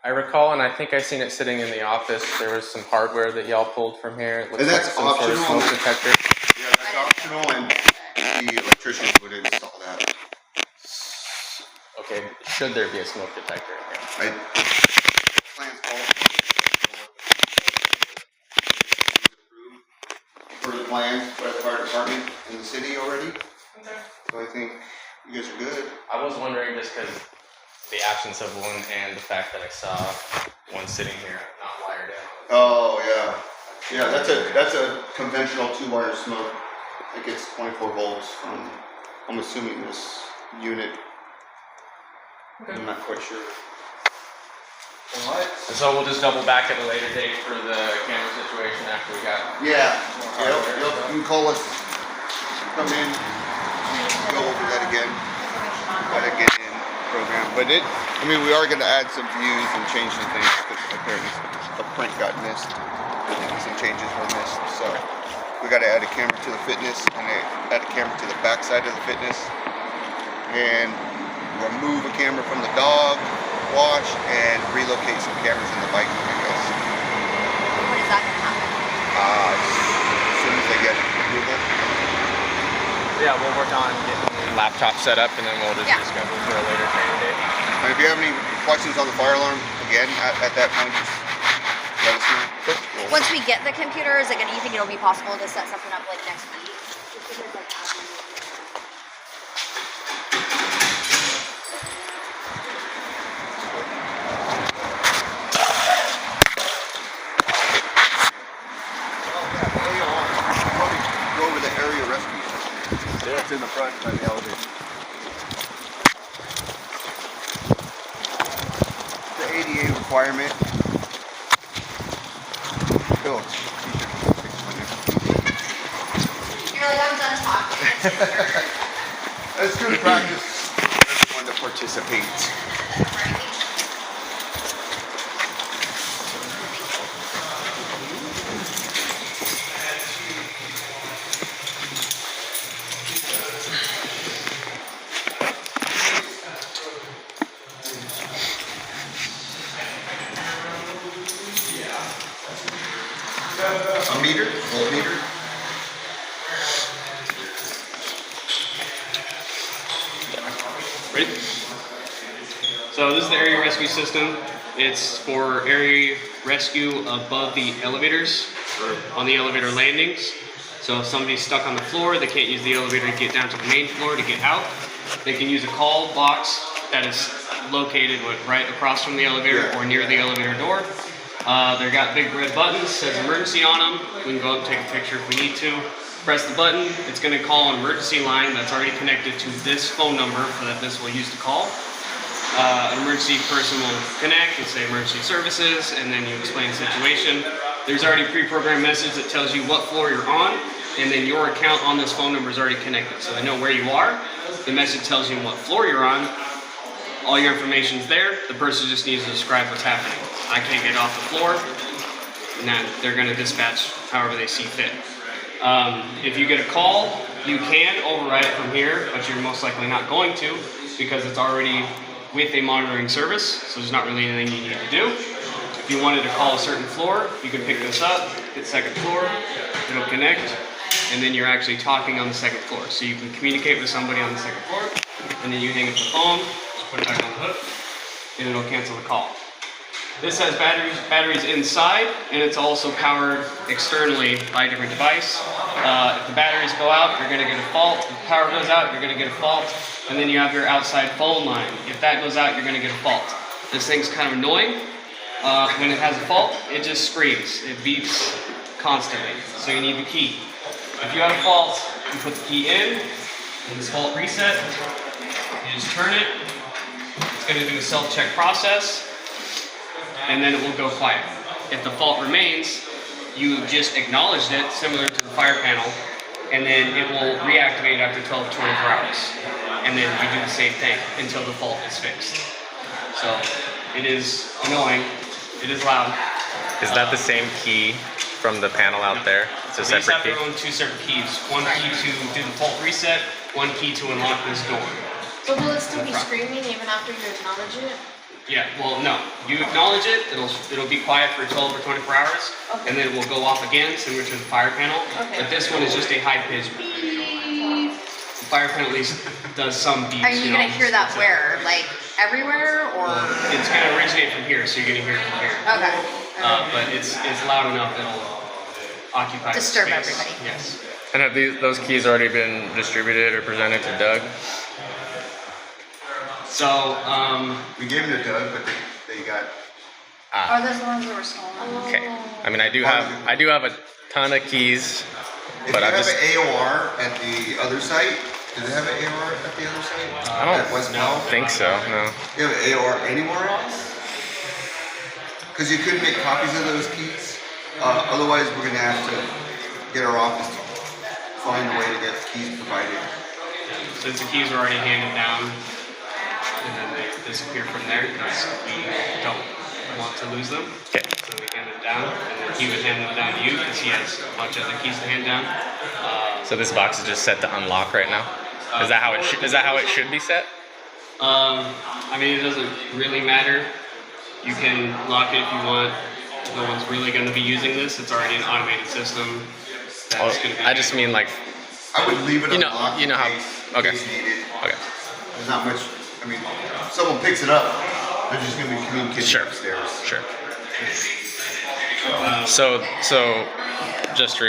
I recall, and I think I seen it sitting in the office. There was some hardware that y'all pulled from here. It looks And that's like some sort of optional. smoke detector. Yeah, that's optional, and the electricians would install that. Okay, should there be a smoke detector in here? Plans call for the plans by the fire department in the city already. Okay. So I think you guys are good. I was wondering just because the absence of one and the fact that I saw one sitting here not wired in. Oh yeah, yeah. That's a conventional 2-wire smoke. It gets 24 volts from. I'm assuming this unit. Okay. I'm not quite sure. Alright. So we'll just double back at a later date for the camera situation after we got. Yeah. more hardware. Yep. You can call us. Come in. Go over that again. Gotta get in program, but we are going to add some views and change some things because apparently the print got missed. Some changes were missed, so we got to add a camera to the fitness and add a camera to the back side of the fitness, and remove a camera from the dog wash and relocate some cameras in the bike, I guess. When is that going to happen? As soon as they get approval. Yeah, we'll work on getting the laptop set up and then we'll just reschedule for a later training date. And if you have any questions on the fire alarm, again, at that point, just let us know. Cool. Once we get the computer, is it going to, you think it'll be possible to set something up like next week? Go over the area rescue system. It's in the front by the elevator. The ADA requirement. Bill, You're like, I'm done talking. it's good practice for everyone to participate. A meter? A meter? Ready? So this is the area rescue system. It's for area rescue above the elevators or on the elevator landings. So if somebody's stuck on the floor, they can't use the elevator to get down to the main floor to get out. They can use a call box that is located right across from the elevator or near the elevator door. They've got big red buttons, says emergency on them. We can go up and take a picture if we need to. Press the button, it's going to call an emergency line that's already connected to this phone number that this will use to call. An emergency person will connect and say emergency services, and then you explain the situation. There's already a pre-programmed message that tells you what floor you're on, and then your account on this phone number is already connected. So they know where you are. The message tells you what floor you're on. All your information's there. The person just needs to describe what's happening. I can't get off the floor, and then they're going to dispatch however they see fit. If you get a call, you can override it from here, but you're most likely not going to because it's already with a monitoring service, so there's not really anything you need to do. If you wanted to call a certain floor, you can pick this up, hit second floor, it'll connect, and then you're actually talking on the second floor. So you can communicate with somebody on the second floor, and then you hang up the phone, just put it back on the hook, and it'll cancel the call. This has batteries inside, and it's also powered externally by a different device. If the batteries go out, you're going to get a fault. If the power goes out, you're going to get a fault. And then you have your outside phone line. If that goes out, you're going to get a fault. This thing's kind of annoying. When it has a fault, it just screams. It beeps constantly. So you need the key. If you have a fault, you put the key in, and this fault reset. You just turn it. It's going to do a self-check process. And then it will go quiet. If the fault remains, you just acknowledged it, similar to the fire panel, and then it will reactivate after 12 to 24 hours. And then you do the same thing until the fault is fixed. So it is annoying, it is loud. Is that the same key from the panel out there? It's a These separate have key? their own two separate keys. One key to do the fault reset, one key to unlock this door. So will it still be screaming even after you acknowledge it? Yeah, well, no. You acknowledge it, it'll be quiet for 12 or 24 hours, Okay. and then it will go off again, similar to the fire panel. Okay. But this one is just a high-pitched beep. The fire panel at least does some beeps. Are you gonna hear that where? Like everywhere or? It's gonna originate from here, so you're gonna hear it from here. Okay. But it's loud enough it'll occupy the Disturb space. everybody. Yes. And have those keys already been distributed or presented to Doug? So, We gave them to Doug, but they got. Are those the ones that were stolen? Okay. I mean, I do have a ton of keys, If but you I have just an AOR at the other site, do they have an AOR at the other site? I don't At West Powell? think so. No. You have an AOR anywhere else? Because you could make copies of those keys. Otherwise, we're gonna have to get our office to find a way to get keys provided. since the keys are already handed down, and then they disappear from there because we don't want to lose them. Okay. So we hand them down, and then he would hand them down to you because he has a bunch of other keys to hand down. So this box is just set to unlock right now. Is that how it is that how it should be set? I mean, it doesn't really matter. You can lock it if you want. No one's really going to be using this. It's already an automated system. Oh, That's going to be. I just mean like I would leave it You know- unlocked you know in how- case, okay. in case needed. okay. There's not much. I mean, if someone picks it up, they're just gonna be communicating Sure. upstairs. Sure. So just to